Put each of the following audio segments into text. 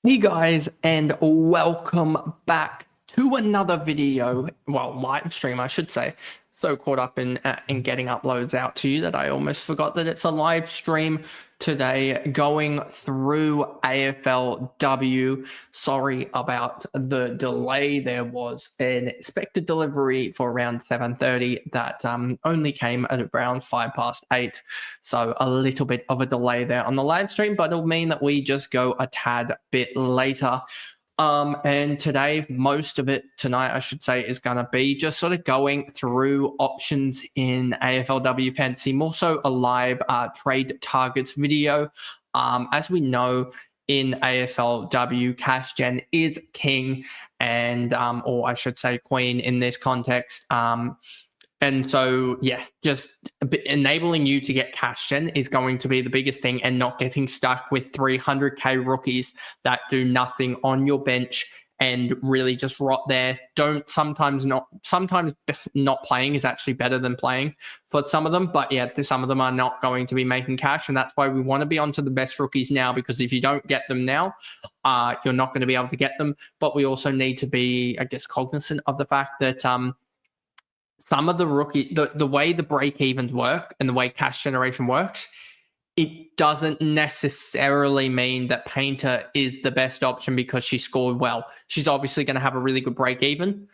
Hey guys, and welcome back to another video. Well, live stream, I should say. So caught up in getting uploads out to you that I almost forgot that it's a live stream today. Going through AFLW. Sorry about the delay. There was an expected delivery for around 7:30 that only came at around 8:05. So a little bit of a delay there on the live stream, but it'll mean that we just go a tad bit later. And today, most of it tonight, I should say, is going to be just sort of going through options in AFLW Fantasy, more so a live trade targets video. As we know, in AFLW, cash gen is king, and or I should say queen in this context. And so, yeah, just enabling you to get cash gen is going to be the biggest thing, and not getting stuck with 300k rookies that do nothing on your bench and really just rot there. Sometimes not playing is actually better than playing for some of them. But yeah, some of them are not going to be making cash. And that's why we want to be onto the best rookies now, because if you don't get them now, you're not going to be able to get them. But we also need to be, I guess, cognizant of the fact that, some of the the way the break evens work and the way cash generation works, it doesn't necessarily mean that Painter is the best option because she scored well. She's obviously going to have a really good break even,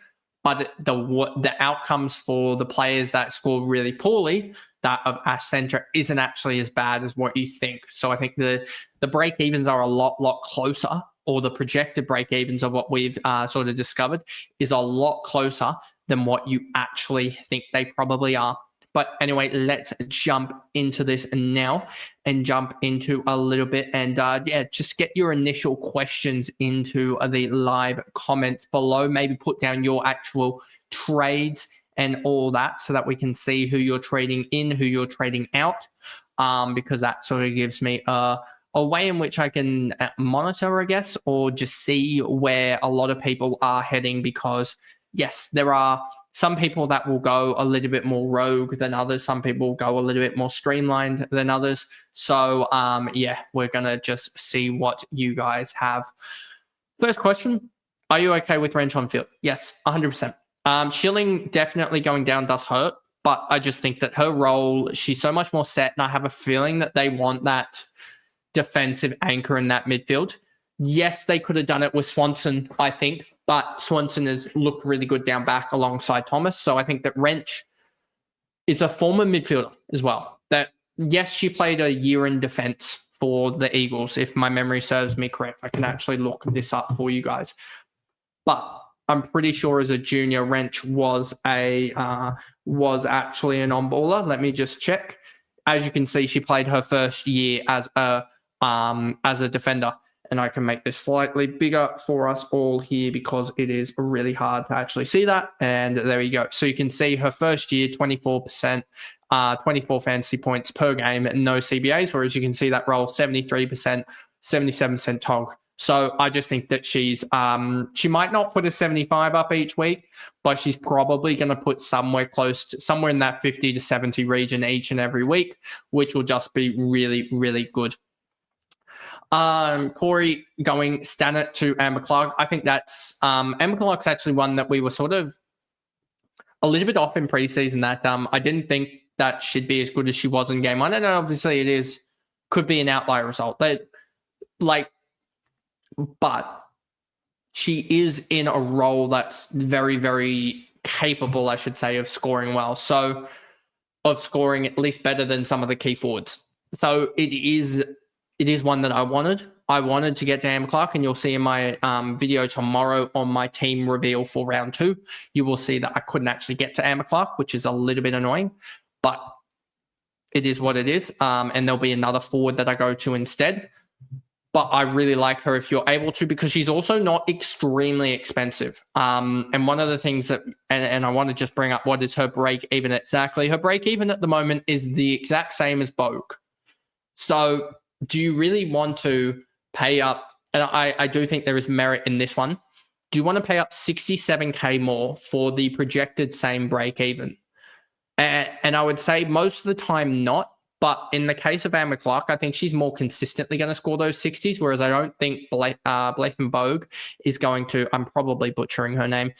but the outcomes for the players that scored really poorly, that of Ash Center, isn't actually as bad as what you think. So I think the break evens are a lot closer, or the projected break evens of what we've sort of discovered is a lot closer than what you actually think they probably are. But anyway, let's jump into this now and jump into a little bit. And yeah, just get your initial questions into the live comments below. Maybe put down your actual trades and all that, so that we can see who you're trading in, who you're trading out, because that sort of gives me a way in which I can monitor, I guess, or just see where a lot of people are heading. Because yes, there are some people that will go a little bit more rogue than others. Some people will go a little bit more streamlined than others. So yeah, we're going to just see what you guys have. First question, are you okay with Wrench on field? Yes, 100%. Schilling definitely going down does hurt, but I just think that her role, she's so much more set, and I have a feeling that they want that defensive anchor in that midfield. Yes, they could have done it with Swanson, I think, but Swanson has looked really good down back alongside Thomas. So I think that Wrench is a former midfielder as well. That, yes, she played a year in defense for the Eagles, if my memory serves me correct. I can actually look this up for you guys. But I'm pretty sure as a junior, Wrench was actually an on-baller. Let me just check. As you can see, she played her first year as a defender. And I can make this slightly bigger for us all here, because it is really hard to actually see that. And there you go. So you can see her first year, 24%, 24 fantasy points per game, and no CBAs. Whereas you can see that role, 73%, 77% TOG. So I just think that she might not put a 75 up each week, but she's probably going to put somewhere in that 50 to 70 region each and every week, which will just be really, really good. Corey going Stannett to Amber Clark. I think that's Amber Clark's actually one that we were sort of a little bit off in preseason, that I didn't think that she'd be as good as she was in game one. And obviously it could be an outlier result. But she is in a role that's very, very capable, I should say, of scoring well. So of scoring at least better than some of the key forwards. So it is one that I wanted. I wanted to get to Amber Clark, and you'll see in my video tomorrow on my team reveal for round 2, you will see that I couldn't actually get to Amber Clark, which is a little bit annoying, but it is what it is. And there'll be another forward that I go to instead. But I really like her if you're able to, because she's also not extremely expensive. And one of the things that, and I want to just bring up, what is her break even exactly? Her break even at the moment is the exact same as Bogue. So do you really want to pay up? And I do think there is merit in this one. Do you want to pay up 67k more for the projected same break even? And I would say most of the time not, But in the case of Amber Clark, I think she's more consistently going to score those 60s, whereas I don't think Blythen Bogue is going to, I'm probably butchering her name,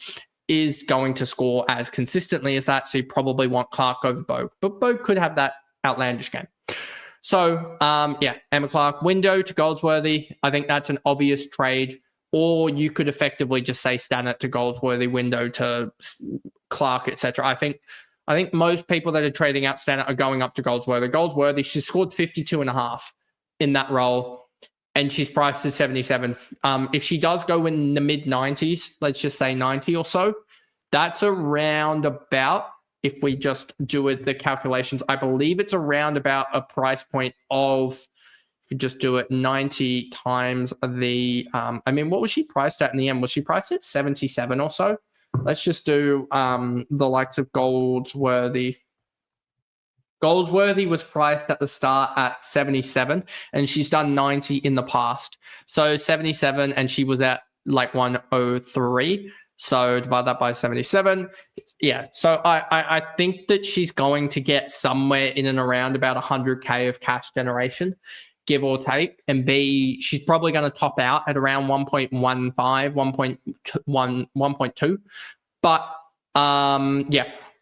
is going to score as consistently as that. So you probably want Clark over Bogue. But Bogue could have that outlandish game. So, Emma Clark, window to Goldsworthy. I think that's an obvious trade. Or you could effectively just say Stannard to Goldsworthy, window to Clark, etc. I think most people that are trading out Stannard are going up to Goldsworthy. Goldsworthy, she scored 52.5 in that role, and she's priced at 77. If she does go in the mid-90s, let's just say 90 or so, that's around about, if we just do the calculations, I believe it's around about a price point of, if we just do it, 90 times the, what was she priced at in the end? Was she priced at 77 or so? Let's just do the likes of Goldsworthy. Goldsworthy was priced at the start at 77, and she's done 90 in the past. So 77, and she was at like 103. So divide that by 77. Yeah. So I think that she's going to get somewhere in and around about 100K of cash generation, give or take. And B, she's probably going to top out at around 1.15, 1.2. But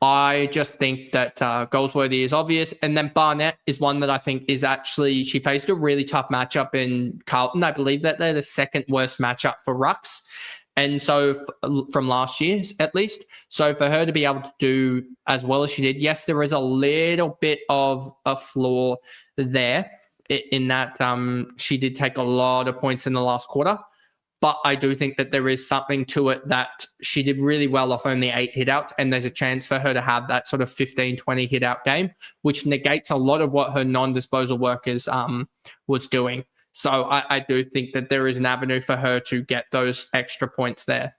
I just think that Goldsworthy is obvious. And then Barnett is one that I think is actually, she faced a really tough matchup in Carlton. I believe that they're the second worst matchup for rucks. And so from last year, at least. So for her to be able to do as well as she did, yes, there is a little bit of a flaw there in that she did take a lot of points in the last quarter. But I do think that there is something to it that she did really well off only 8 hit-outs, and there's a chance for her to have that sort of 15, 20 hit-out game, which negates a lot of what her non-disposal workers was doing. So I do think that there is an avenue for her to get those extra points there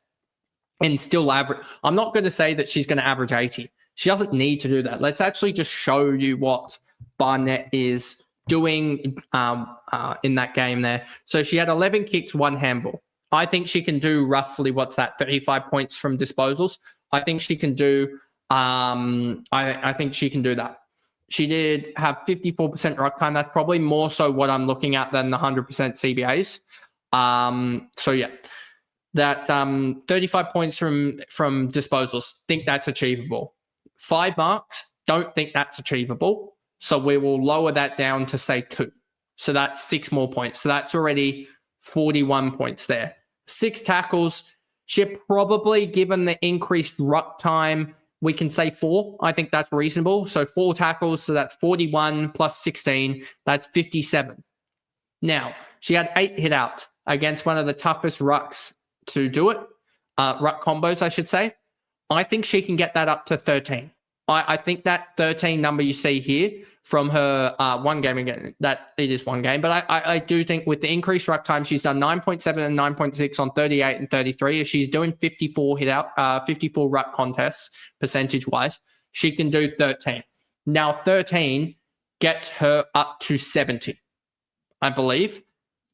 and still average. I'm not going to say that she's going to average 80. She doesn't need to do that. Let's actually just show you what Barnett is doing in that game there. So she had 11 kicks, 1 handball. I think she can do roughly, 35 points from disposals. I think she can do, I think she can do that. She did have 54% ruck time. That's probably more so what I'm looking at than the 100% CBAs. That 35 points from disposals, think that's achievable. 5 marks, don't think that's achievable. So we will lower that down to say 2. So that's 6 more points. So that's already 41 points there. 6 tackles. She probably, given the increased ruck time, we can say 4. I think that's reasonable. So 4 tackles. So that's 41 plus 16. That's 57. Now, she had 8 hit out against one of the toughest rucks to do it. Ruck combos, I should say. I think she can get that up to 13. I think that 13 number you see here from her one game, again, that it is one game, but I do think with the increased ruck time, she's done 9.7 and 9.6 on 38 and 33. If she's doing 54 hit out, 54 ruck contests percentage wise, she can do 13. Now 13 gets her up to 70, I believe.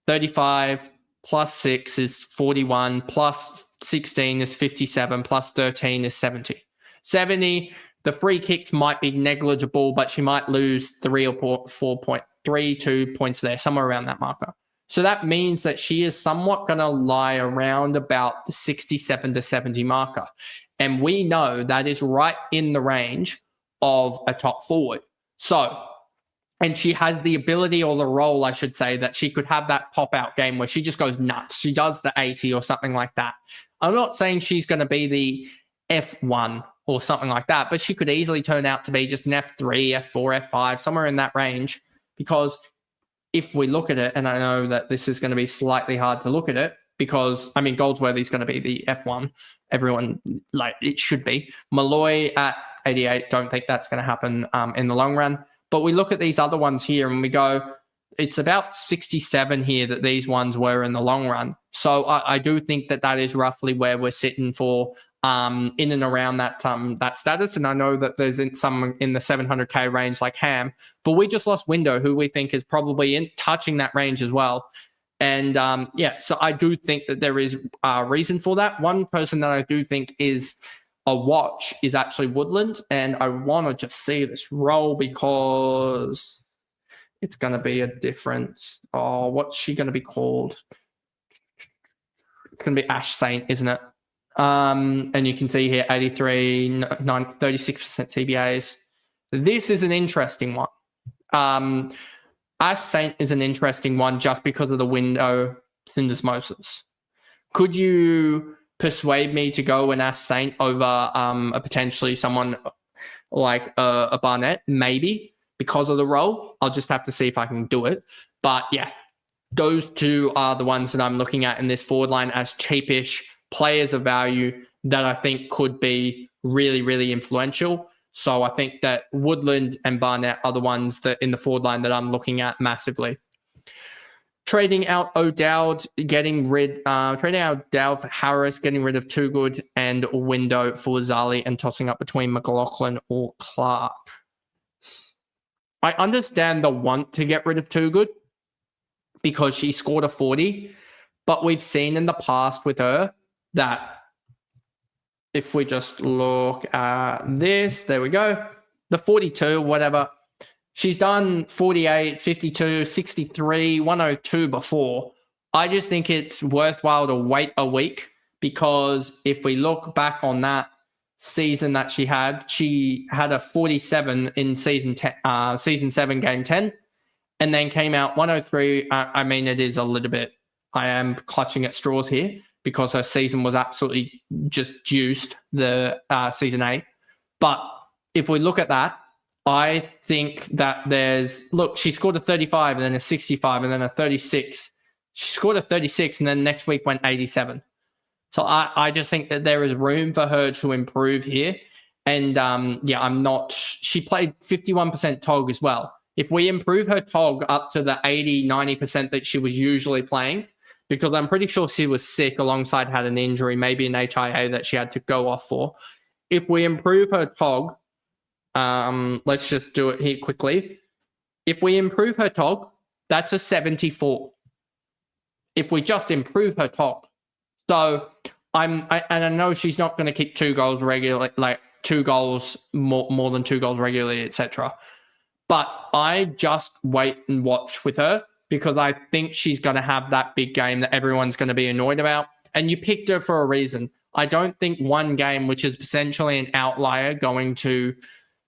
35 plus 6 is 41, plus 16 is 57, plus 13 is 70. 70. The free kicks might be negligible, but she might lose 3 or 4.32 points there, somewhere around that marker. So that means that she is somewhat going to lie around about the 67 to 70 marker. And we know that is right in the range of a top forward. So, and she has the ability, or the role, I should say, that she could have that pop-out game where she just goes nuts. She does the 80 or something like that. I'm not saying she's going to be the F1 or something like that, but she could easily turn out to be just an F3, F4, F5, somewhere in that range. Because if we look at it, and I know that this is going to be slightly hard to look at it, because, I mean, Goldsworthy's going to be the F1. Everyone, like, it should be. Malloy at 88, don't think that's going to happen in the long run. But we look at these other ones here and we go, it's about 67 here that these ones were in the long run. So I do think that that is roughly where we're sitting for in and around that status. And I know that there's some in the 700K range like Ham, but we just lost Window, who we think is probably in touching that range as well. And so I do think that there is a reason for that. One person that I do think is a watch is actually Woodland. And I want to just see this roll because it's going to be a difference. Oh, what's she going to be called? It's going to be Ash Saint, isn't it? And you can see here 83, 36% TBAs. This is an interesting one. Ash Saint is an interesting one just because of the window syndesmosis. Could you persuade me to go an Ash Saint over a potentially someone like a Barnett? Maybe, because of the role. I'll just have to see if I can do it. But yeah, those two are the ones that I'm looking at in this forward line as cheapish players of value that I think could be really, really influential. So I think that Woodland and Barnett are the ones that in the forward line that I'm looking at massively. Trading out O'Dowd, trading out O'Dowd for Harris, getting rid of Too Good and Window for Zali, and tossing up between McLaughlin or Clark. I understand the want to get rid of Too Good because she scored a 40, but we've seen in the past with her that if we just look at this, there we go, the 42, whatever. She's done 48, 52, 63, 102 before. I just think it's worthwhile to wait a week because if we look back on that season that she had a 47 in season 7, game 10, and then came out 103. I mean, it is a little bit, I am clutching at straws here because her season was absolutely just juiced, the season 8. But if we look at that, I think that she scored a 35 and then a 65 and then a 36. She scored a 36 and then next week went 87. So I just think that there is room for her to improve here. And she played 51% TOG as well. If we improve her TOG up to the 80, 90% that she was usually playing, because I'm pretty sure she was sick alongside had an injury, maybe an HIA that she had to go off for. If we improve her TOG, let's just do it here quickly. If we improve her TOG, that's a 74. If we just improve her TOG. So I know she's not going to kick 2 goals regularly, like 2 goals, more than 2 goals regularly, etc. But I just wait and watch with her because I think she's going to have that big game that everyone's going to be annoyed about. And you picked her for a reason. I don't think one game, which is potentially an outlier, going to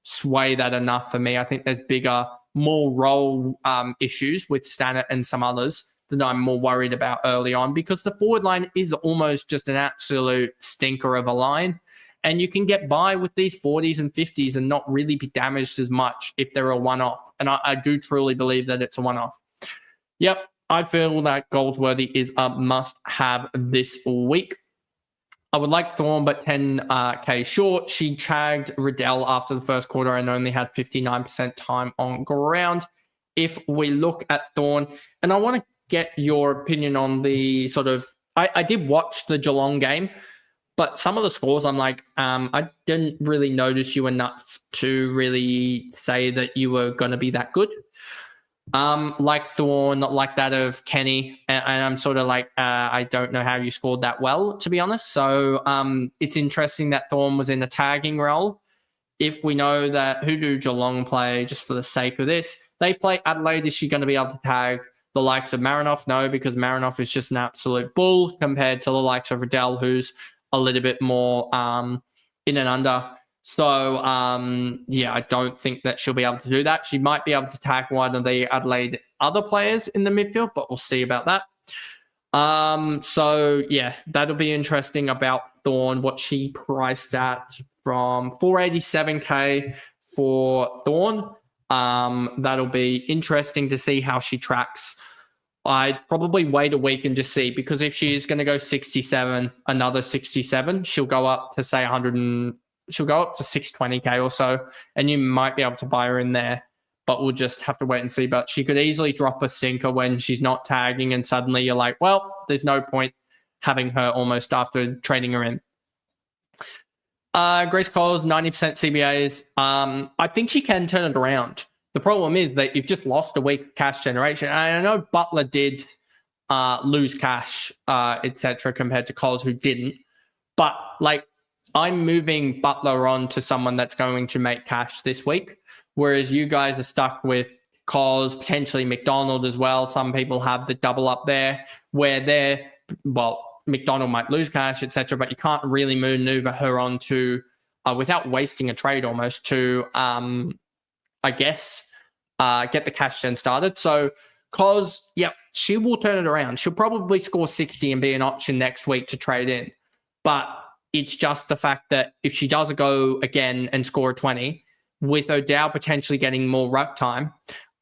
sway that enough for me. I think there's bigger, more role issues with Stannett and some others that I'm more worried about early on because the forward line is almost just an absolute stinker of a line. And you can get by with these 40s and 50s and not really be damaged as much if they're a one-off. And I do truly believe that it's a one-off. Yep, I feel that Goldsworthy is a must-have this week. I would like Thorn, but 10K short. She tagged Riddell after the first quarter and only had 59% time on ground. If we look at Thorn, and I want to get your opinion on the sort of, I did watch the Geelong game, but some of the scores, I'm like, I didn't really notice you enough to really say that you were going to be that good. Like Thorn, like that of Kenny, and I'm sort of like, I don't know how you scored that well, to be honest. So it's interesting that Thorn was in a tagging role. If we know that, who do Geelong play, just for the sake of this? They play Adelaide. Is she going to be able to tag the likes of Marinoff? No, because Marinoff is just an absolute bull compared to the likes of Riddell, who's a little bit more in and under. So, I don't think that she'll be able to do that. She might be able to tag one of the Adelaide other players in the midfield, but we'll see about that. That'll be interesting about Thorn, what she priced at from 487K for Thorn. That'll be interesting to see how she tracks. I'd probably wait a week and just see, because if she is going to go 67, another 67, she'll go up to say 100 she'll go up to 620K or so, and you might be able to buy her in there, but we'll just have to wait and see. But she could easily drop a sinker when she's not tagging, and suddenly you're like, well, there's no point having her almost after trading her in. Grace Cole's 90% CBAs. I think she can turn it around. The problem is that you've just lost a week of cash generation. And I know Butler did lose cash, etc., compared to Coles, who didn't. But like, I'm moving Butler on to someone that's going to make cash this week, whereas you guys are stuck with Cos, potentially McDonald as well. Some people have the double up there where McDonald might lose cash, etc., but you can't really maneuver her onto without wasting a trade almost to, I guess, get the cash gen started. So Cos, she will turn it around. She'll probably score 60 and be an option next week to trade in. But it's just the fact that if she does go again and score a 20, with O'Dowd potentially getting more ruck time,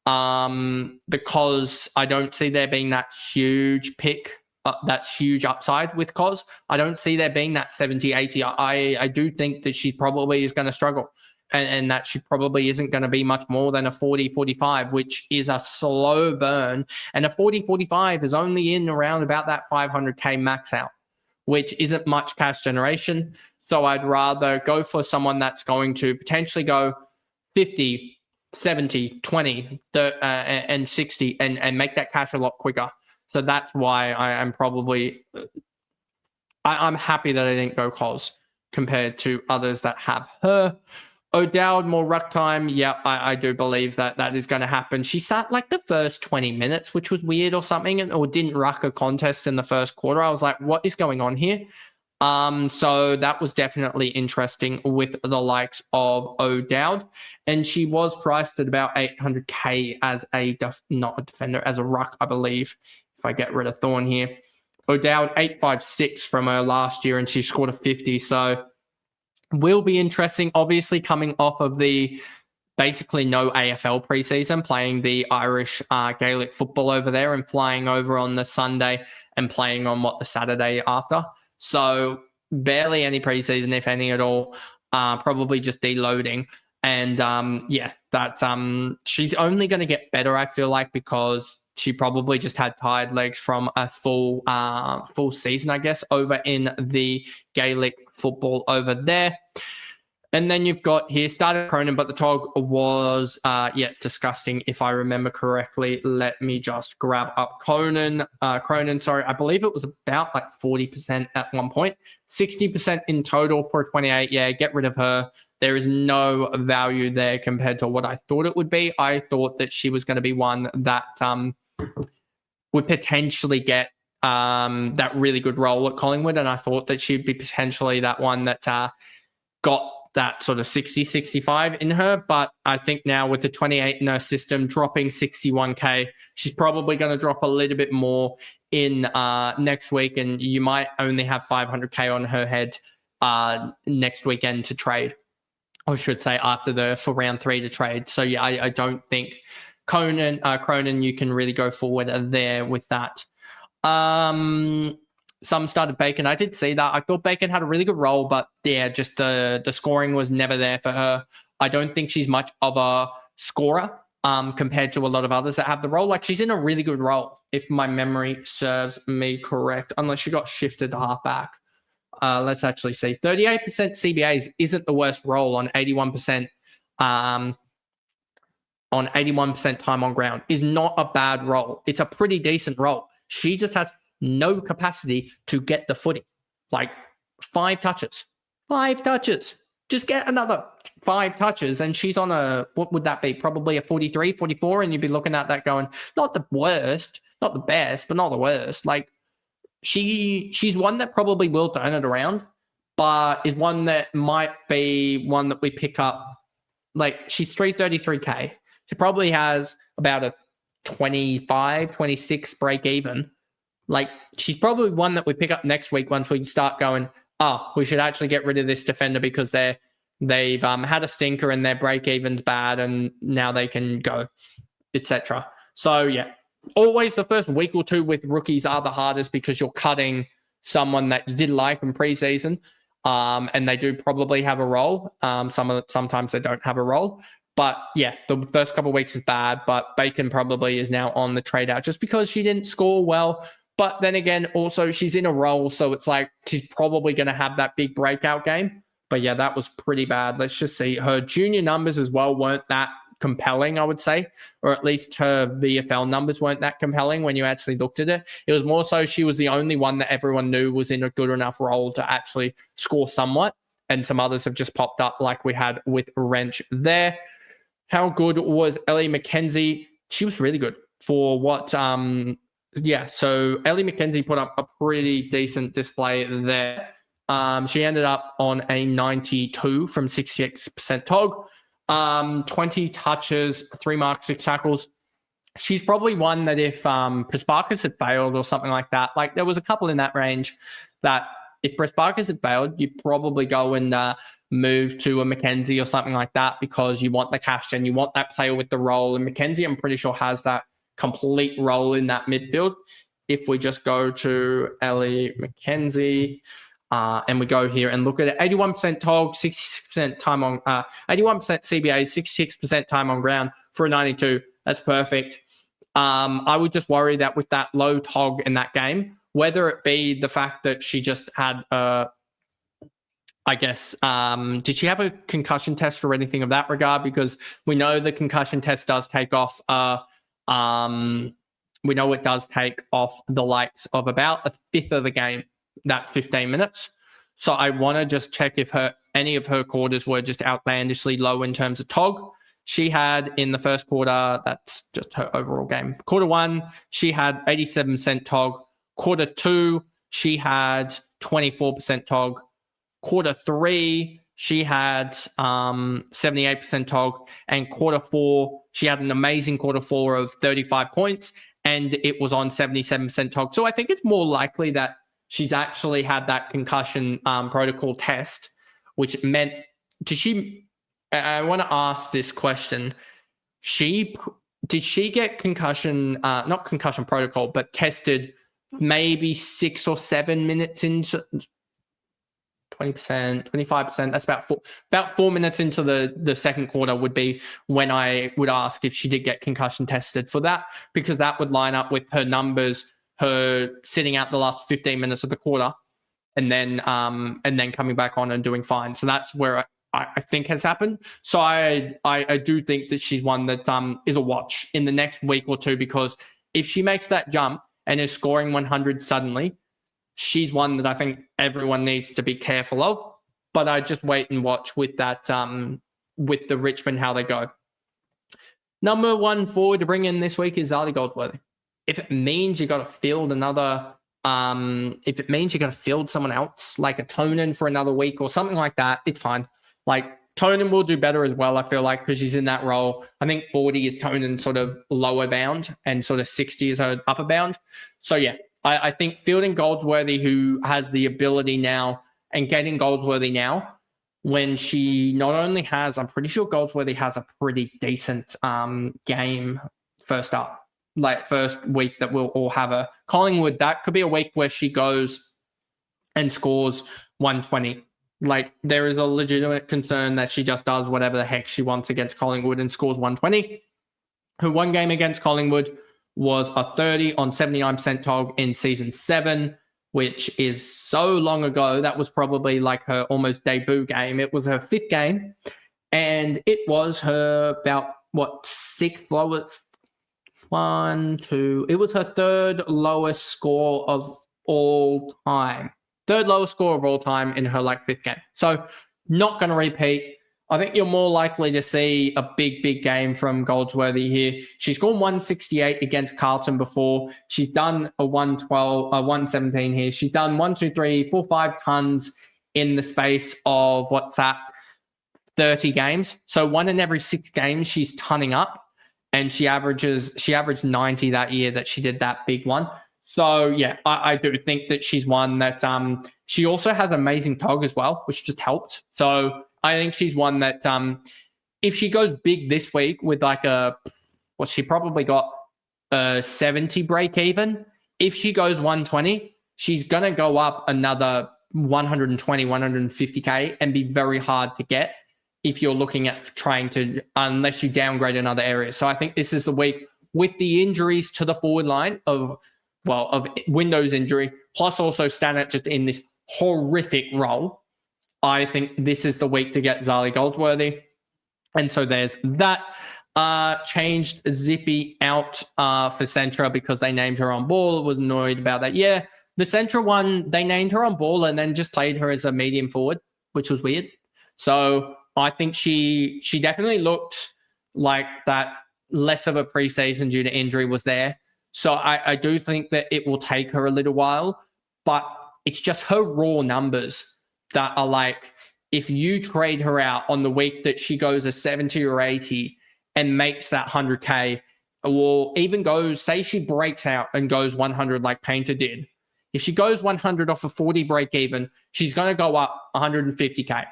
because I don't see there being that huge pick, that's huge upside with Cos. I don't see there being that 70, 80. I do think that she probably is going to struggle. And that she probably isn't going to be much more than a 40, 45, which is a slow burn. And a 40, 45 is only in around about that 500K max out, which isn't much cash generation. So I'd rather go for someone that's going to potentially go 50, 70, 20, and 60 and make that cash a lot quicker. So that's why I'm happy that I didn't go Cos compared to others that have her. O'Dowd, more ruck time. Yeah, I do believe that is going to happen. She sat like the first 20 minutes, which was weird or something, or didn't ruck a contest in the first quarter. I was like, what is going on here? So that was definitely interesting with the likes of O'Dowd. And she was priced at about 800K as not a defender, as a ruck, I believe, if I get rid of Thorne here. O'Dowd, 856 from her last year, and she scored a 50. So will be interesting, obviously coming off of the basically no AFL preseason, playing the Irish Gaelic football over there and flying over on the Sunday and playing on the Saturday after. So barely any preseason, if any at all, probably just deloading. And she's only going to get better, I feel like, because she probably just had tired legs from a full season, I guess, over in the Gaelic football over there. And then you've got here, started Cronin, but the tog was, disgusting, if I remember correctly. Let me just grab up Cronin. I believe it was about like 40% at one point. 60% in total for 28. Yeah, get rid of her. There is no value there compared to what I thought it would be. I thought that she was going to be one that would potentially get that really good role at Collingwood, and I thought that she'd be potentially that one that got that sort of 60, 65 in her. But I think now with the 28 in her system, dropping 61K, she's probably going to drop a little bit more in next week, and you might only have 500K on her head next weekend to trade. I should say for round 3 to trade. So yeah, I don't think Cronin, you can really go forward there with that. Some started Bacon. I did see that. I thought Bacon had a really good role, but yeah, just the scoring was never there for her. I don't think she's much of a scorer compared to a lot of others that have the role. Like, she's in a really good role, if my memory serves me correct, unless she got shifted to halfback. Let's actually see. 38% CBAs isn't the worst role on 81%. On 81% time on ground is not a bad role. It's a pretty decent role. She just has no capacity to get the footy. Like 5 touches. Just get another 5 touches and she's on what would that be? Probably a 43, 44, and you'd be looking at that going, not the worst, not the best, but not the worst. Like, she's one that probably will turn it around, but is one that might be one that we pick up. Like, she's 333K. She probably has about a 25, 26 break even. Like, she's probably one that we pick up next week once we start going, we should actually get rid of this defender because they've had a stinker and their break even's bad and now they can go, etc. So yeah, always the first week or 2 with rookies are the hardest because you're cutting someone that you did like in preseason, and they do probably have a role. Sometimes they don't have a role. But yeah, the first couple of weeks is bad, but Bacon probably is now on the trade out just because she didn't score well. But then again, also she's in a role, so it's like she's probably going to have that big breakout game. But yeah, that was pretty bad. Let's just see. Her junior numbers as well weren't that compelling, I would say, or at least her VFL numbers weren't that compelling when you actually looked at it. It was more so she was the only one that everyone knew was in a good enough role to actually score somewhat. And some others have just popped up like we had with Wrench there. How good was Ellie McKenzie? she was really good for what. So Ellie McKenzie put up a pretty decent display there. She ended up on a 92 from 66% TOG, 20 touches, 3 marks, 6 tackles. She's probably one that if Prasparkas had failed or something like that, like there was a couple in that range that if Prasparkas had failed, you'd probably go and move to a McKenzie or something like that because you want the cash and you want that player with the role. And McKenzie, I'm pretty sure, has that complete role in that midfield. If we just go to Ellie McKenzie and we go here and look at it, 81% TOG, 66% time on 81% CBA, 66% time on ground for a 92. That's perfect. I would just worry that with that low TOG in that game, whether it be the fact that she just had did she have a concussion test or anything of that regard? Because we know the concussion test does take off we know it does take off the likes of about a fifth of the game, that 15 minutes. So I want to just check if any of her quarters were just outlandishly low in terms of TOG. She had in the first quarter, that's just her overall game. Quarter 1, she had 87% TOG. Quarter 2, she had 24% TOG. Quarter 3, she had 78% TOG. And quarter 4, she had an amazing quarter 4 of 35 points. And it was on 77% TOG. So I think it's more likely that she's actually had that concussion protocol test, which meant, I want to ask this question. Did she get concussion, not concussion protocol, but tested maybe 6 or 7 minutes into 20%, 25%? That's about 4 minutes into the second quarter would be when I would ask if she did get concussion tested for that, because that would line up with her numbers, her sitting out the last 15 minutes of the quarter and then coming back on and doing fine. So that's where I think has happened. So I do think that she's one that is a watch in the next week or two, because if she makes that jump and is scoring 100 suddenly, she's one that I think everyone needs to be careful of. But I just wait and watch with that, with the Richmond, how they go. Number 1 forward to bring in this week is Zali Goldsworthy. If it means you got to field if it means you got to field someone else, like a Tonin for another week or something like that, it's fine. Like Tonin will do better as well, I feel like, because she's in that role. I think 40 is Tonin's sort of lower bound and sort of 60 is her upper bound. So yeah, I think fielding Goldsworthy, who has the ability now, and getting Goldsworthy now, when she not only has, I'm pretty sure Goldsworthy has a pretty decent game first week that we'll all have her. Collingwood, that could be a week where she goes and scores 120. Like, there is a legitimate concern that she just does whatever the heck she wants against Collingwood and scores 120. Her one game against Collingwood was a 30 on 79% TOG in season 7, which is so long ago. That was probably like her almost debut game. It was her 5th game, and it was her about, 6th lowest? It was her 3rd lowest score of all time. 3rd lowest score of all time in her 5th game. So not going to repeat. I think you're more likely to see a big game from Goldsworthy here. She's gone 168 against Carlton before. She's done a 117 here. She's done 1, 2, 3, 4, 5 tons in the space of 30 games. So 1 in every 6 games she's tunning up. And she averaged 90 that year that she did that big one. So yeah, I do think that she's one that she also has amazing TOG as well, which just helped. So I think she's one that if she goes big this week with she probably got a 70 break even. If she goes 120, she's going to go up another 120, 150K and be very hard to get if you're looking at trying to, unless you downgrade another area. So I think this is the week with the injuries to the forward line of Windows injury, plus also Stannett just in this horrific role. I think this is the week to get Zali Goldsworthy. And so there's that. Changed Zippy out for Centra because they named her on ball. Was annoyed about that. Yeah, the Centra one, they named her on ball and then just played her as a medium forward, which was weird. So I think she definitely looked like that less of a preseason due to injury was there. So I do think that it will take her a little while, but it's just her raw numbers that are like, if you trade her out on the week that she goes a 70 or 80 and makes that 100K, or even goes, say she breaks out and goes 100 like Painter did. If she goes 100 off a 40 break even, she's going to go up 150K.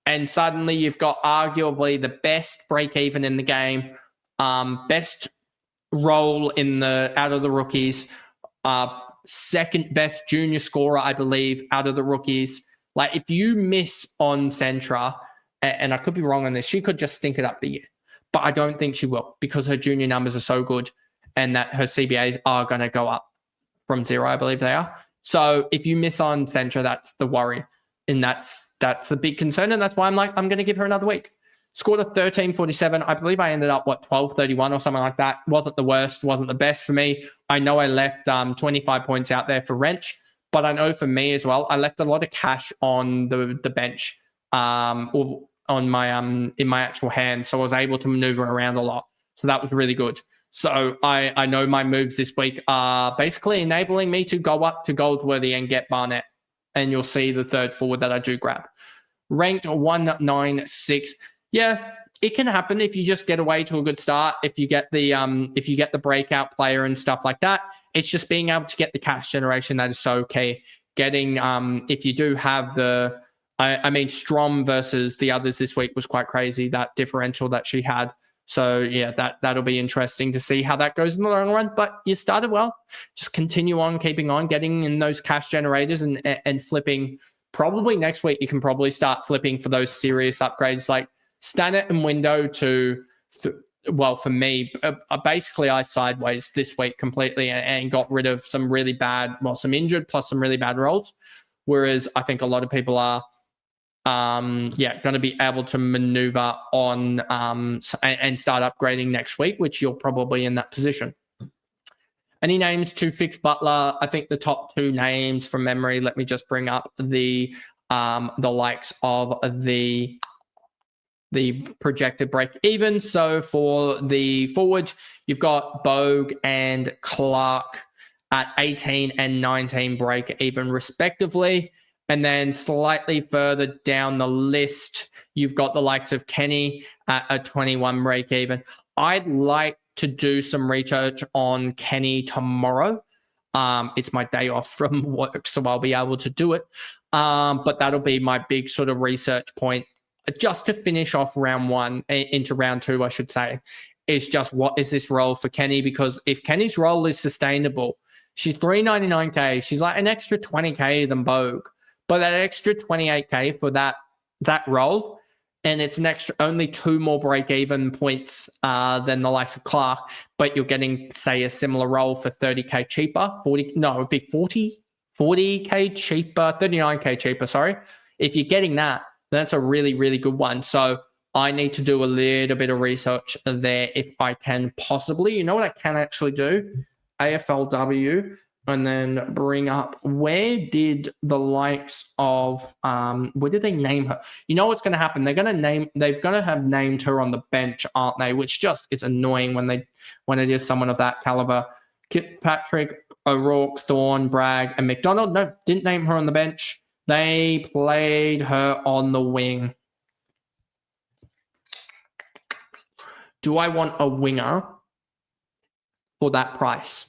And suddenly you've got arguably the best break even in the game, best role in out of the rookies, second best junior scorer, I believe, out of the rookies. Like, if you miss on Centra, and I could be wrong on this, she could just stink it up the year. But I don't think she will, because her junior numbers are so good and that her CBAs are going to go up from 0, I believe they are. So if you miss on Centra, that's the worry. And that's the big concern. And that's why I'm going to give her another week. Scored a 13.47. I believe I ended up, 12.31 or something like that. Wasn't the worst, wasn't the best for me. I know I left 25 points out there for Wrench. But I know for me as well, I left a lot of cash on the bench, or on my in my actual hand, so I was able to maneuver around a lot. So that was really good. So I know my moves this week are basically enabling me to go up to Goldsworthy and get Barnett, and you'll see the third forward that I do grab. Ranked 196. Yeah, it can happen if you just get away to a good start. If you get the breakout player and stuff like that. It's just being able to get the cash generation that is so key. Getting, if you do have I mean, Strom versus the others this week was quite crazy, that differential that she had. So yeah, that'll be interesting to see how that goes in the long run. But you started well. Just continue on, keeping on, getting in those cash generators and flipping. Probably next week you can probably start flipping for those serious upgrades, like Stanet and Window to. Well, for me, basically I sideways this week completely and got rid of some really bad, some injured plus some really bad roles. Whereas I think a lot of people are, going to be able to maneuver on and start upgrading next week, which you're probably in that position. Any names to fix Butler? I think the top 2 names from memory. Let me just bring up the likes of the projected break even. So for the forward, you've got Bogue and Clark at 18 and 19 break even respectively. And then slightly further down the list, you've got the likes of Kenny at a 21 break even. I'd like to do some research on Kenny tomorrow. It's my day off from work, so I'll be able to do it. But that'll be my big sort of research point, just to finish off round 1 into round 2, I should say, is just what is this role for Kenny? Because if Kenny's role is sustainable, she's 399K. She's like an extra 20K than Bogue, but that extra 28K for that role, and it's an extra only 2 more break-even points than the likes of Clark, but you're getting, say, a similar role for 30K cheaper. It'd be 40K cheaper, 39K cheaper, sorry. If you're getting that, that's a really, really good one. So I need to do a little bit of research there if I can possibly. You know what I can actually do? AFLW, and then bring up, where did the likes of, where did they name her? You know what's going to happen? They're going to have named her on the bench, aren't they? Which just is annoying when it is someone of that caliber. Patrick, O'Rourke, Thorne, Bragg, and McDonald. No, didn't name her on the bench. They played her on the wing. Do I want a winger for that price?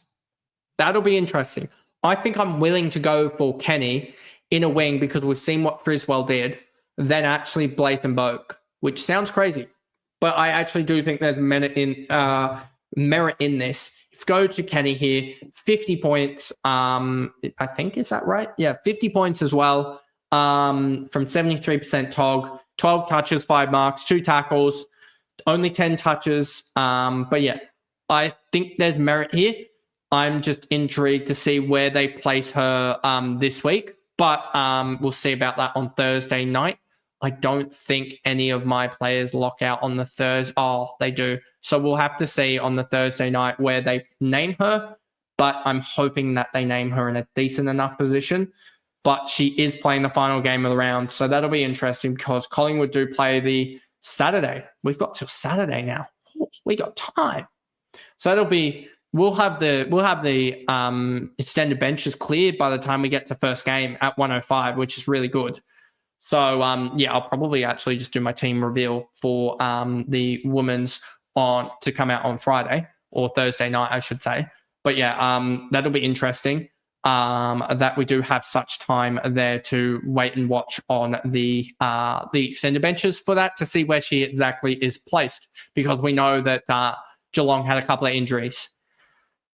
That'll be interesting. I think I'm willing to go for Kenny in a wing because we've seen what Friswell did, than actually Blythe and Bogue, which sounds crazy. But I actually do think there's merit in this. If you go to Kenny here, 50 points. I think, is that right? Yeah, 50 points as well, from 73% TOG, 12 touches, 5 marks, 2 tackles, only 10 touches. But yeah, I think there's merit here. I'm just intrigued to see where they place her this week. But we'll see about that on Thursday night. I don't think any of my players lock out on the Thursday. Oh, they do. So we'll have to see on the Thursday night where they name her. But I'm hoping that they name her in a decent enough position. But she is playing the final game of the round. So that'll be interesting because Collingwood do play the Saturday. We've got till Saturday now. We got time. So we'll have the extended benches cleared by the time we get to first game at 105, which is really good. So yeah, I'll probably actually just do my team reveal for the women's to come out on Friday or Thursday night, I should say. But yeah, that'll be interesting. That we do have such time there to wait and watch on the extended benches for that to see where she exactly is placed, because we know that Geelong had a couple of injuries.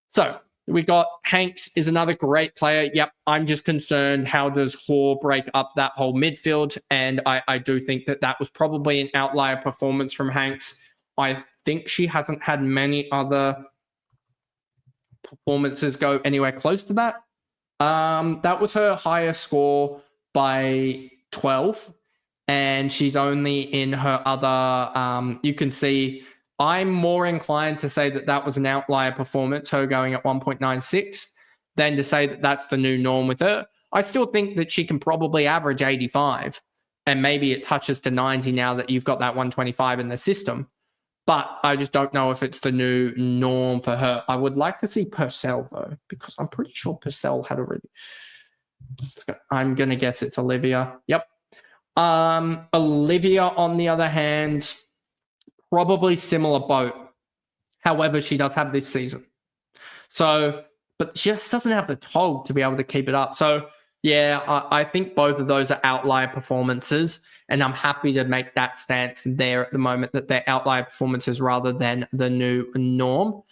So we got Hanks is another great player. Yep, I'm just concerned, how does Hoare break up that whole midfield? And I do think that was probably an outlier performance from Hanks. I think she hasn't had many other performances go anywhere close to that. That was her highest score by 12, and she's only in her other, you can see, I'm more inclined to say that was an outlier performance, her going at 1.96, than to say that that's the new norm with her. I still think that she can probably average 85, and maybe it touches to 90 now that you've got that 125 in the system. But I just don't know if it's the new norm for her. I would like to see Purcell, though, because I'm pretty sure Purcell had already. I'm going to guess it's Olivia. Yep. Olivia, on the other hand, probably similar boat. However, she does have this season. So, but she just doesn't have the tog to be able to keep it up. So, yeah, I think both of those are outlier performances. And I'm happy to make that stance there at the moment, that they're outlier performances rather than the new norm.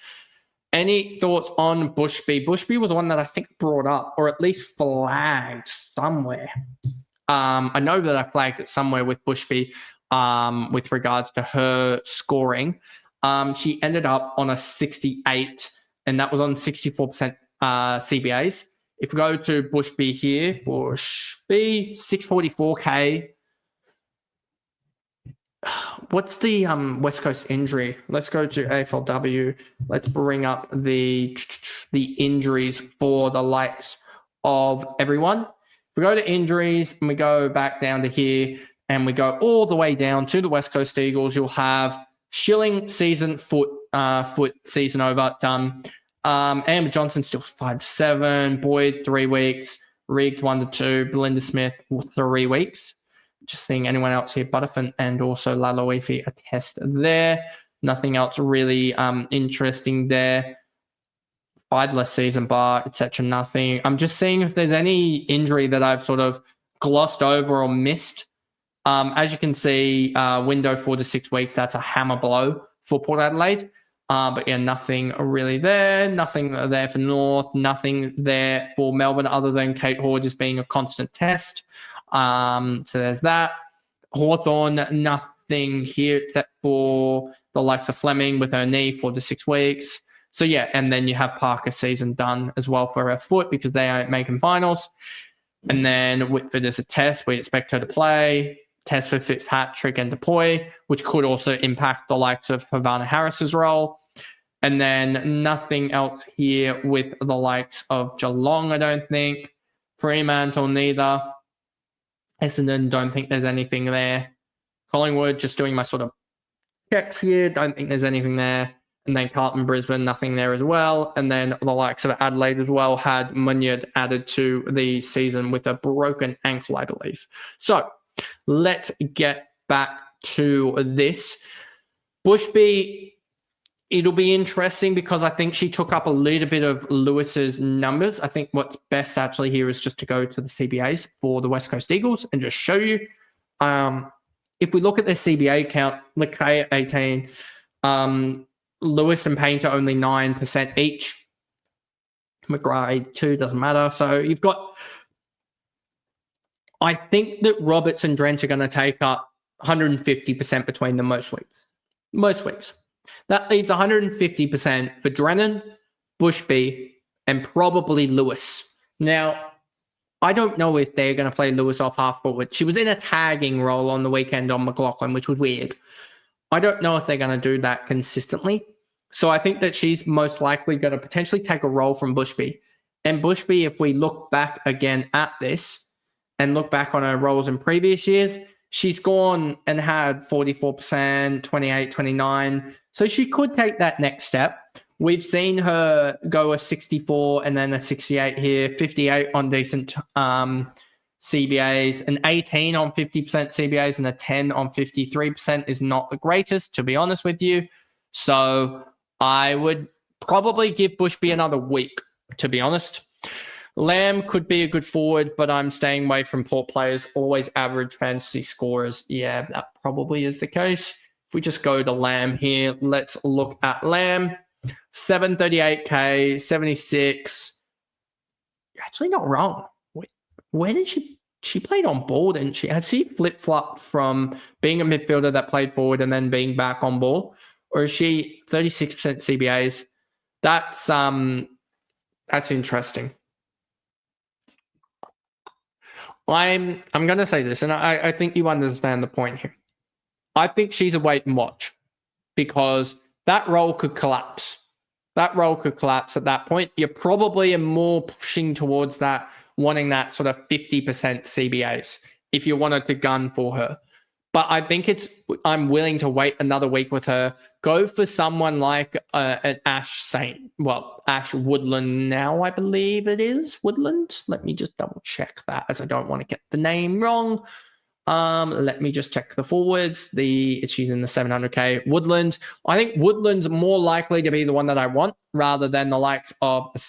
Any thoughts on Bushby? Bushby was one that I think brought up, or at least flagged somewhere. I know that I flagged it somewhere with Bushby with regards to her scoring. She ended up on a 68, and that was on 64% CBAs. If we go to Bushby here, Bushby, 644K. What's the West Coast injury? Let's go to AFLW. Let's bring up the injuries for the likes of everyone. If we go to injuries and we go back down to here and we go all the way down to the West Coast Eagles, you'll have Schilling season foot season over done. Amber Johnson still 5-7. Boyd 3 weeks. Rigged 1-2. Belinda Smith 3 weeks. Just seeing anyone else here, Butterfin and also Laloifi attest there. Nothing else really interesting there. Feidler season bar, etc. Nothing. I'm just seeing if there's any injury that I've sort of glossed over or missed. As you can see, window 4 to 6 weeks, that's a hammer blow for Port Adelaide. But yeah, nothing really there. Nothing there for North. Nothing there for Melbourne other than Kate Hoare just being a constant test. So there's that. Hawthorn, nothing here except for the likes of Fleming with her knee 4 to 6 weeks. So yeah, and then you have Parker season done as well for her foot because they aren't making finals. And then Whitford is a test. We expect her to play. Test for Fitzpatrick and DePoy, which could also impact the likes of Havana Harris's role. And then nothing else here with the likes of Geelong, I don't think. Fremantle, neither. Essendon, don't think there's anything there. Collingwood, just doing my sort of checks here. Don't think there's anything there. And then Carlton, Brisbane, nothing there as well. And then the likes of Adelaide as well had Munyard added to the season with a broken ankle, I believe. So let's get back to this. Bushby, it'll be interesting because I think she took up a little bit of Lewis's numbers. I think what's best actually here is just to go to the CBAs for the West Coast Eagles and just show you. If we look at their CBA count, Lakay at 18, Lewis and Painter only 9% each. McGrath 2 doesn't matter. So you've got, I think that Roberts and Drench are going to take up 150% between them most weeks. Most weeks. That leaves 150% for Drennan, Bushby, and probably Lewis. Now, I don't know if they're going to play Lewis off half forward. She was in a tagging role on the weekend on McLaughlin, which was weird. I don't know if they're going to do that consistently. So I think that she's most likely going to potentially take a role from Bushby. And Bushby, if we look back again at this and look back on her roles in previous years, she's gone and had 44%, 28, 29. So she could take that next step. We've seen her go a 64 and then a 68 here, 58 on decent CBAs, an 18 on 50% CBAs, and a 10 on 53% is not the greatest, to be honest with you. So I would probably give Bushby another week, to be honest. Lamb could be a good forward, but I'm staying away from poor players, always average fantasy scorers. Yeah, that probably is the case. If we just go to Lamb here, let's look at Lamb. 738K, 76. You're actually not wrong. Where did she played on ball, didn't she? Has she flip-flopped from being a midfielder that played forward and then being back on ball? Or is she 36% CBAs? That's interesting. I'm going to say this, and I think you understand the point here. I think she's a wait and watch because that role could collapse. That role could collapse at that point. You're probably more pushing towards that, wanting that sort of 50% CBAs if you wanted to gun for her. But I think I'm willing to wait another week with her. Go for someone like an Ash Woodland now, I believe it is. Woodland? Let me just double check that as I don't want to get the name wrong. Let me just check the forwards. She's in the 700K. Woodland. I think Woodland's more likely to be the one that I want rather than the likes of a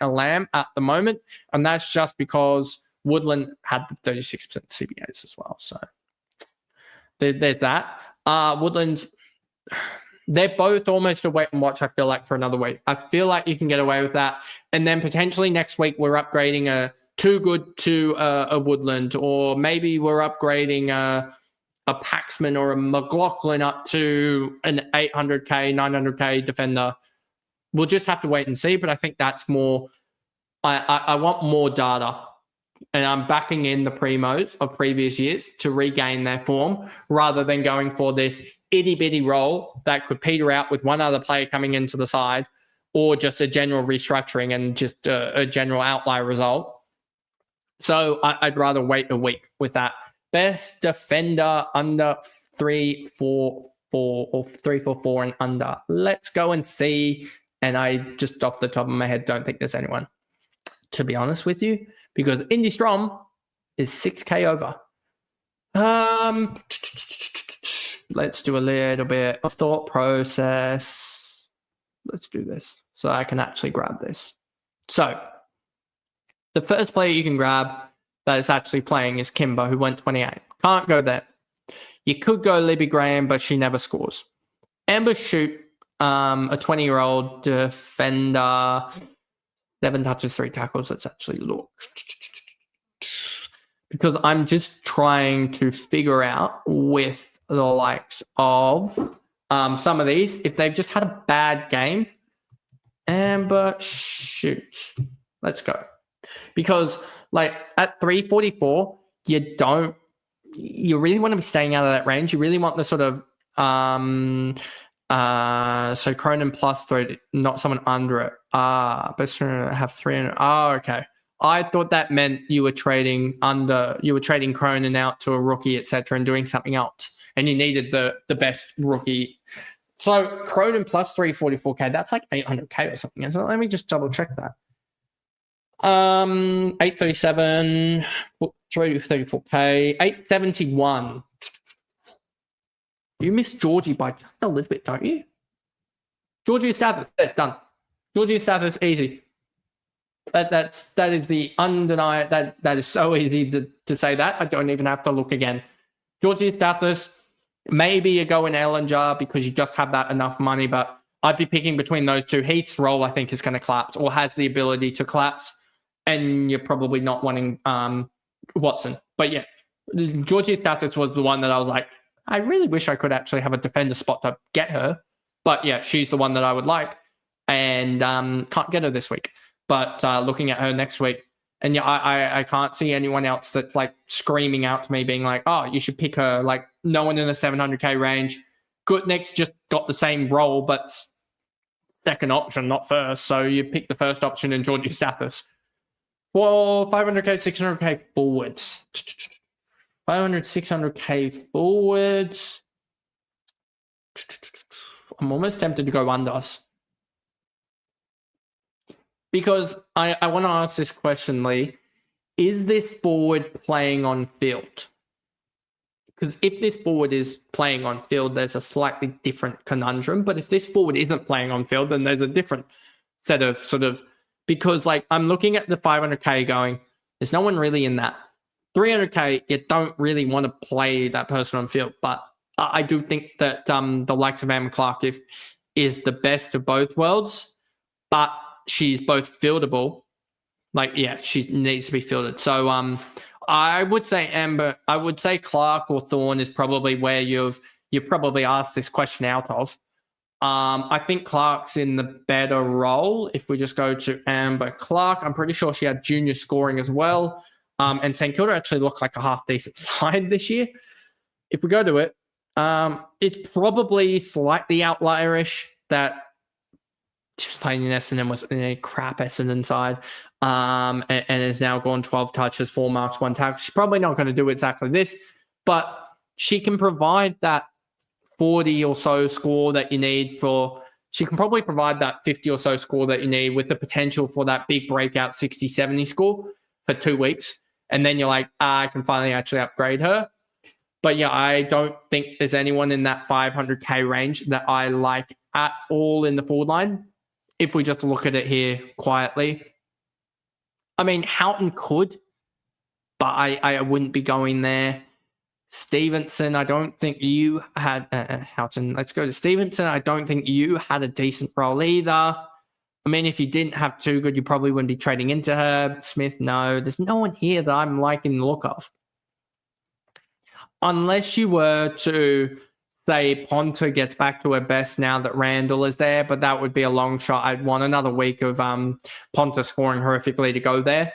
Lamb at the moment. And that's just because Woodland had the 36% CBAs as well. So there's that. Woodland's, they're both almost a wait and watch, I feel like, for another week. I feel like you can get away with that. And then potentially next week we're upgrading a Too Good to a Woodland, or maybe we're upgrading a Paxman or a McLaughlin up to an 800K, 900K defender. We'll just have to wait and see, but I think that's more, I want more data. And I'm backing in the primos of previous years to regain their form rather than going for this itty-bitty role that could peter out with one other player coming into the side or just a general restructuring and just a general outlier result. So I'd rather wait a week with that. Best defender under 344 or 344 and under. Let's go and see. And I just off the top of my head don't think there's anyone, to be honest with you, because Indy Strom is 6K over. Let's do a little bit of thought process. Let's do this so I can actually grab this. So the first player you can grab that is actually playing is Kimber, who went 28. Can't go there. You could go Libby Graham, but she never scores. Amber Shoot, a 20-year-old defender, 7 touches, 3 tackles. Let's actually look. Because I'm just trying to figure out with the likes of some of these, if they've just had a bad game. Amber Shoot. Let's go. Because like at 344, you really want to be staying out of that range. You really want the sort of so Cronin plus 3, not someone under it. But have 300. Oh, okay. I thought that meant you were trading Cronin out to a rookie, etc., and doing something else, and you needed the best rookie. So Cronin plus 344K, that's like 800K or something. So let me just double check that. 837, 334K, 871. You miss Georgie by just a little bit, don't you? Georgie Stathis, done. Georgie Stathis, easy. That is the undeniable. That is so easy to say that. I don't even have to look again. Georgie Stathis, maybe you go in Ellinger because you just have that enough money, but I'd be picking between those two. Heath's role, I think, is going to collapse or has the ability to collapse. And you're probably not wanting Watson. But yeah, Georgie Stathis was the one that I was like, I really wish I could actually have a defender spot to get her. But yeah, she's the one that I would like. And can't get her this week. But looking at her next week, and yeah, I can't see anyone else that's like screaming out to me being like, oh, you should pick her. Like no one in the 700K range. Goodnick's just got the same role, but second option, not first. So you pick the first option in Georgie Stathis. For 500K, 600K forwards. 500, 600k forwards. I'm almost tempted to go unders. Because I want to ask this question, Lee. Is this forward playing on field? Because if this forward is playing on field, there's a slightly different conundrum. But if this forward isn't playing on field, then there's a different set of sort of... Because, like, I'm looking at the 500k going, there's no one really in that. 300k, you don't really want to play that person on field. But I do think that the likes of Emma Clark is the best of both worlds. But she's both fieldable. Like, yeah, she needs to be fielded. So I would say Clark or Thorne is probably where you've probably asked this question out of. I think Clark's in the better role. If we just go to Amber Clark, I'm pretty sure she had junior scoring as well. And St Kilda actually looked like a half-decent side this year. If we go to it, it's probably slightly outlierish that she was playing in Essendon, was in a crap Essendon side, and has now gone 12 touches, 4 marks, 1 tackle. She's probably not going to do exactly this, but she can provide that 40 or so score that you need for... She can probably provide that 50 or so score that you need with the potential for that big breakout 60, 70 score for 2 weeks. And then you're like, I can finally actually upgrade her. But yeah, I don't think there's anyone in that 500k range that I like at all in the forward line. If we just look at it here quietly. I mean, Houghton could, but I wouldn't be going there. Stevenson, I don't think you had... Houghton, let's go to Stevenson. I don't think you had a decent role either. I mean, if you didn't have too good, you probably wouldn't be trading into her. Smith, no. There's no one here that I'm liking the look of. Unless you were to say Ponta gets back to her best now that Randall is there, but that would be a long shot. I'd want another week of Ponta scoring horrifically to go there.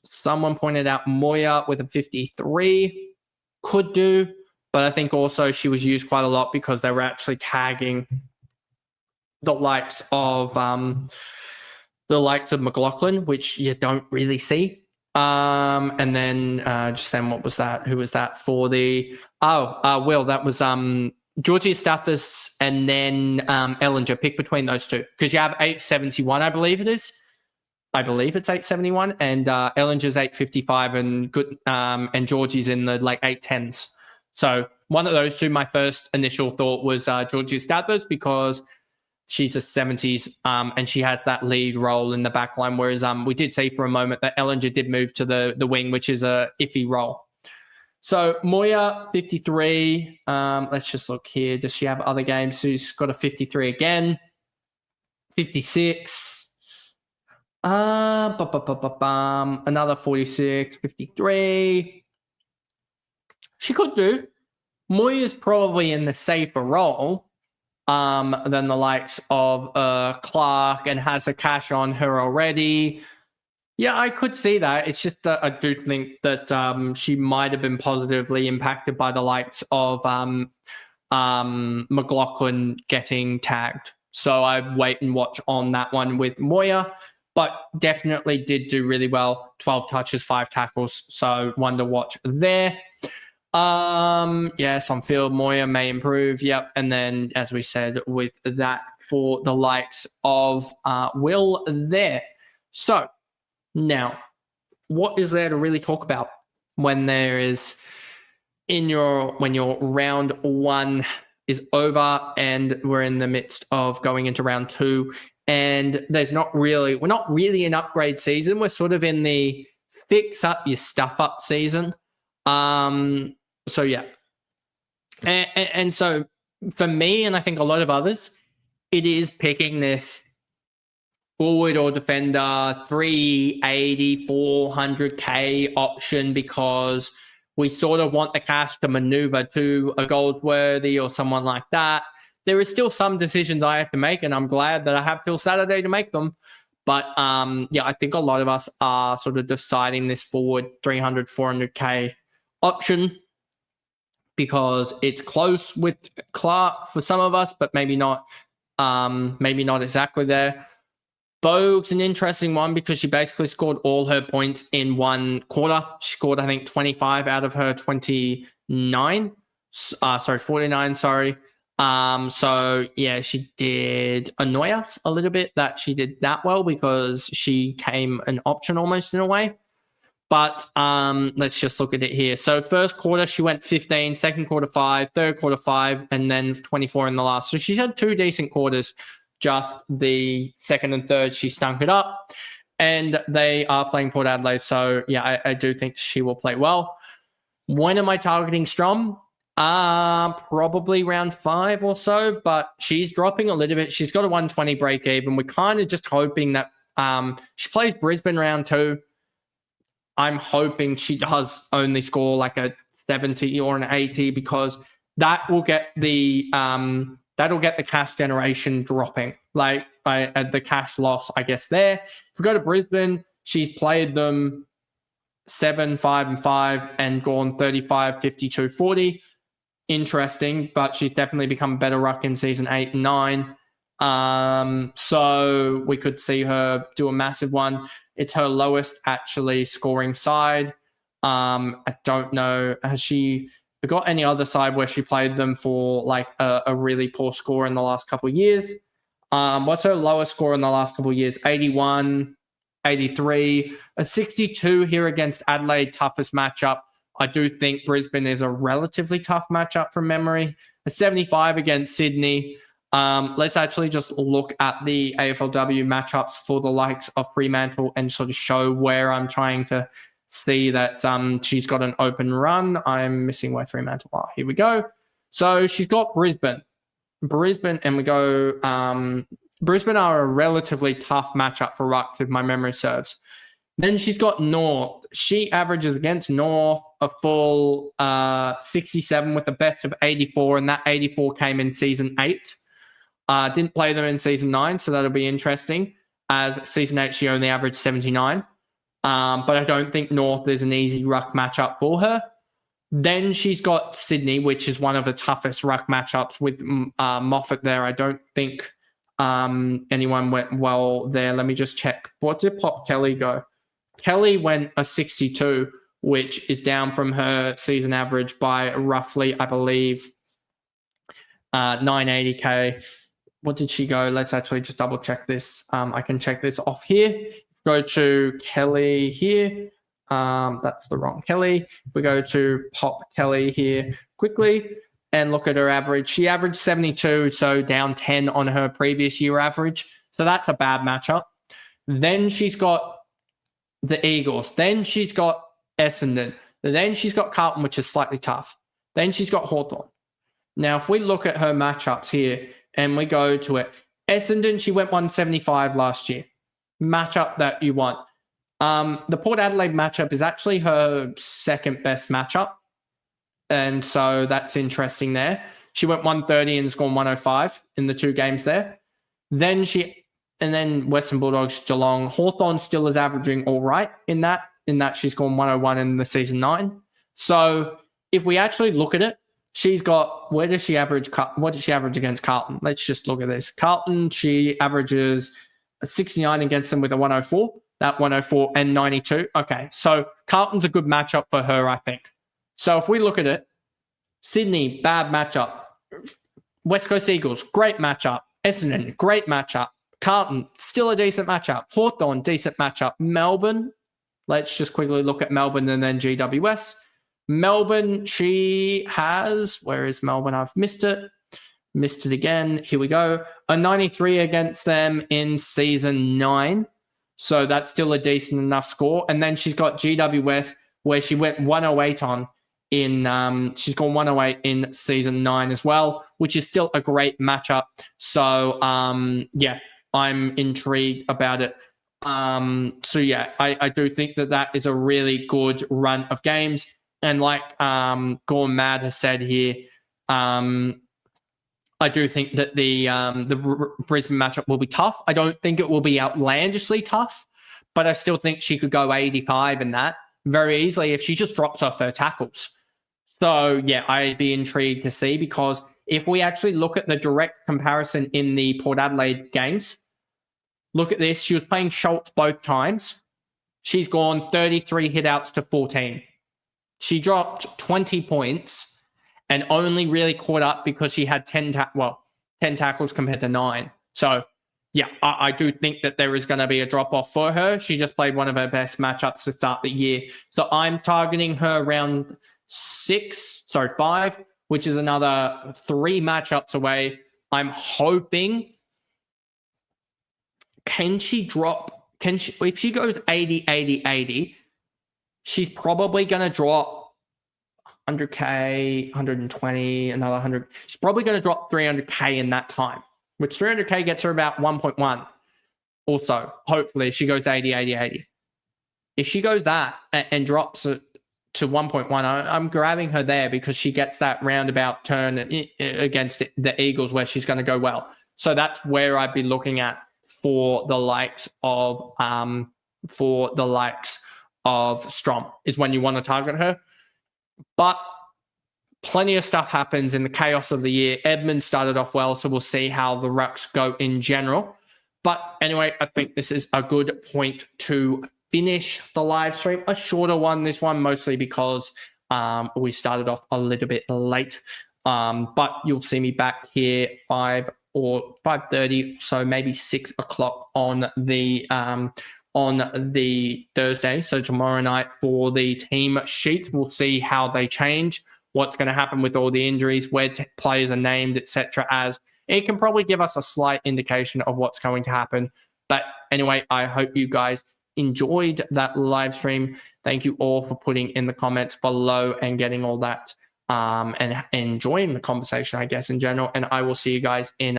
Someone pointed out Moya with a 53 could do, but I think also she was used quite a lot because they were actually tagging the likes of McLaughlin, which you don't really see. And then just saying, what was that? Who was that for the... Will, that was Georgia Stathis and then Ellinger. Pick between those two because you have 871, I believe it is. I believe it's 871, and Ellinger's 855, and Georgie's in the like 810s. So one of those two, my first initial thought was Georgia Stathis because she's a 70s and she has that lead role in the back line, whereas we did see for a moment that Ellinger did move to the wing, which is a iffy role. So Moya, 53. Let's just look here. Does she have other games? She's got a 53 again. 56. Another 46, 53. She could do. Moya's probably in the safer role than the likes of Clark and has the cash on her already. Yeah, I could see that. It's just I do think that she might have been positively impacted by the likes of McLaughlin getting tagged. So I'd wait and watch on that one with Moya, but definitely did do really well. 12 touches, 5 tackles. So one to watch there. Yes, on field, Moya may improve. Yep. And then, as we said, with that for the likes of Will there. So now, what is there to really talk about when there is when your round 1 is over and we're in the midst of going into round 2 and we're not really in upgrade season. We're sort of in the fix up your stuff up season. So yeah. And so for me, and I think a lot of others, it is picking this forward or defender 380, 400k option because we sort of want the cash to maneuver to a Goldsworthy or someone like that. There is still some decisions I have to make, and I'm glad that I have till Saturday to make them. But yeah, I think a lot of us are sort of deciding this forward 300, 400k option because it's close with Clark for some of us, but maybe not exactly there. Bogue's an interesting one because she basically scored all her points in one quarter. She scored, I think, 25 out of her 49. 49, sorry. So yeah, she did annoy us a little bit that she did that well because she came an option almost in a way. But let's just look at it here. So first quarter, she went 15, second quarter 5, third quarter 5, and then 24 in the last. So she's had 2 decent quarters. Just the second and third, she stunk it up. And they are playing Port Adelaide. So yeah, I do think she will play well. When am I targeting Strom? Probably round 5 or so, but she's dropping a little bit. She's got a 120 break even. We're kind of just hoping that she plays Brisbane round 2. I'm hoping she does only score like a 70 or an 80 because that will get the cash generation dropping, like the cash loss, I guess. There, if we go to Brisbane, she's played them 7, 5, and 5 and gone 35, 52, 40. Interesting, but she's definitely become a better ruck in season 8 and 9. So we could see her do a massive one. It's her lowest actually scoring side. I don't know, has she got any other side where she played them for like a really poor score in the last couple of years? What's her lowest score in the last couple of years? 81, 83, a 62 here against Adelaide, toughest matchup. I do think Brisbane is a relatively tough matchup from memory. A 75 against Sydney. Let's actually just look at the AFLW matchups for the likes of Fremantle and sort of show where I'm trying to see that she's got an open run. I'm missing where Fremantle are. Here we go. So she's got Brisbane, and we go. Brisbane are a relatively tough matchup for rucks, if my memory serves. Then she's got North. She averages against North a full 67 with a best of 84, and that 84 came in season 8. Didn't play them in season 9, so that'll be interesting. As season 8, she only averaged 79. But I don't think North is an easy ruck matchup for her. Then she's got Sydney, which is one of the toughest ruck matchups with Moffat there. I don't think anyone went well there. Let me just check. What did Pop Kelly go? Kelly went a 62, which is down from her season average by roughly, I believe, 980k. What did she go? Let's actually just double check this. I can check this off here. Go to Kelly here. That's the wrong Kelly. We go to Pop Kelly here quickly and look at her average. She averaged 72, so down 10 on her previous year average. So that's a bad matchup. Then she's got the Eagles. Then she's got Essendon. Then she's got Carlton, which is slightly tough. Then she's got Hawthorn. Now, if we look at her matchups here and we go to it, Essendon, she went 175 last year. Matchup that you want. The Port Adelaide matchup is actually her second best matchup. And so that's interesting there. She went 130 and scored 105 in the 2 games there. Then Western Bulldogs, Geelong. Hawthorn still is averaging all right in that she's gone 101 in the season 9. So if we actually look at it, she's got, what did she average against Carlton? Let's just look at this. Carlton, she averages 69 against them with a 104. That 104 and 92. Okay, so Carlton's a good matchup for her, I think. So if we look at it, Sydney, bad matchup. West Coast Eagles, great matchup. Essendon, great matchup. Carlton, still a decent matchup. Hawthorn, decent matchup. Melbourne, let's just quickly look at Melbourne and then GWS. Melbourne, she has, where is Melbourne? I've missed it. Missed it again. Here we go. A 93 against them in season 9. So that's still a decent enough score. And then she's got GWS, where she went 108 on she's gone 108 in season 9 as well, which is still a great matchup. So yeah, I'm intrigued about it. So yeah, I do think that is a really good run of games. And like Gorm Mad has said here, I do think that the Brisbane matchup will be tough. I don't think it will be outlandishly tough, but I still think she could go 85 in that very easily if she just drops off her tackles. So yeah, I'd be intrigued to see, because if we actually look at the direct comparison in the Port Adelaide games, look at this. She was playing Schultz both times. She's gone 33 hitouts to 14. She dropped 20 points and only really caught up because she had 10 tackles compared to 9. So, yeah, I do think that there is going to be a drop-off for her. She just played one of her best matchups to start the year. So I'm targeting her around 5, which is another 3 matchups away. I'm hoping, if she goes 80, 80, 80, she's probably going to drop 100K, 120, another 100. She's probably going to drop 300K in that time, which 300K gets her about 1.1. Also, hopefully, she goes 80, 80, 80. If she goes that and drops to 1.1, I'm grabbing her there because she gets that roundabout turn against the Eagles where she's going to go well. So that's where I'd be looking at for the likes of Strom, is when you want to target her. But plenty of stuff happens in the chaos of the year. Edmonds started off well, so we'll see how the Rucks go in general. But anyway, I think this is a good point to finish the live stream. A shorter one, this one, mostly because we started off a little bit late. But you'll see me back here 5 or 5:30, so maybe 6 o'clock on the Thursday. So tomorrow night for the team sheets, we'll see how they change, what's going to happen with all the injuries, where players are named, etc. As it can probably give us a slight indication of what's going to happen. But anyway, I hope you guys enjoyed that live stream. Thank you all for putting in the comments below and getting all that and enjoying the conversation, I guess, in general. And I will see you guys in